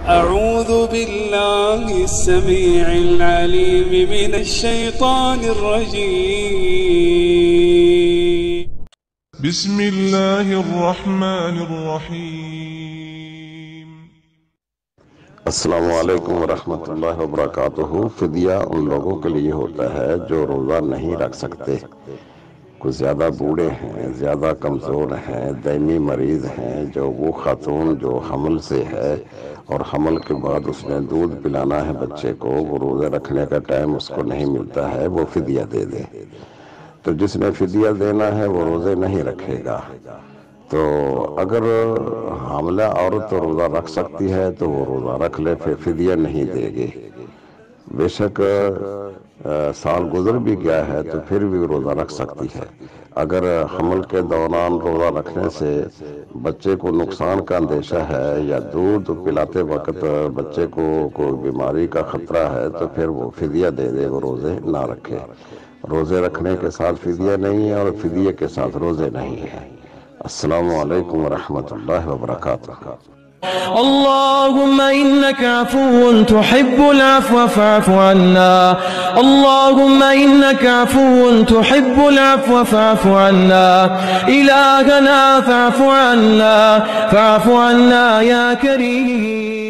अऊज़ु बिल्लाहि अस्समीइल अलीम मिनश्शैतानिर्रजीम। बिस्मिल्लाहिर्रहमानिर्रहीम। अस्सलामु अलैकुम वरहमतुल्लाहि वबरकातुहू। फिदिया उन लोगों के लिए होता है जो रोज़ा नहीं रख सकते। कुछ ज़्यादा बूढ़े हैं, ज़्यादा कमज़ोर हैं, दैनी मरीज़ हैं, जो वो खातून जो हमल से है और हमल के बाद उसने दूध पिलाना है बच्चे को, वो रोज़ा रखने का टाइम उसको नहीं मिलता है, वो फिदिया दे दे। तो जिसने फिदिया देना है वो रोज़े नहीं रखेगा। तो अगर हामिला औरत तो रोज़ा रख सकती है तो वो रोज़ा रख ले, फिर फिदिया नहीं देगी। बेशक साल गुजर भी गया है तो फिर भी रोज़ा रख सकती है। अगर हमल के दौरान रोज़ा रखने से बच्चे को नुकसान का अंदेशा है या दूध पिलाते वक्त बच्चे को कोई बीमारी का खतरा है तो फिर वो फिदिया दे दे, वो रोज़े ना रखे। रोज़े रखने के साथ फिदिया नहीं है और फिदिये के साथ रोज़े नहीं है। अस्सलामु अलैकुम वरहमतुल्लाहि वबरकातुहू। अल्लाहुम्मा इन्नका अफ़ुव्वुन तुहिब्बुल अफ़्व फ़अफ़ु अन्ना। अल्लाहुम्मा इन्नका अफ़ुव्वुन तुहिब्बुल अफ़्व फ़अफ़ु अन्ना। इलाहना फ़अफ़ु अन्ना या करीम।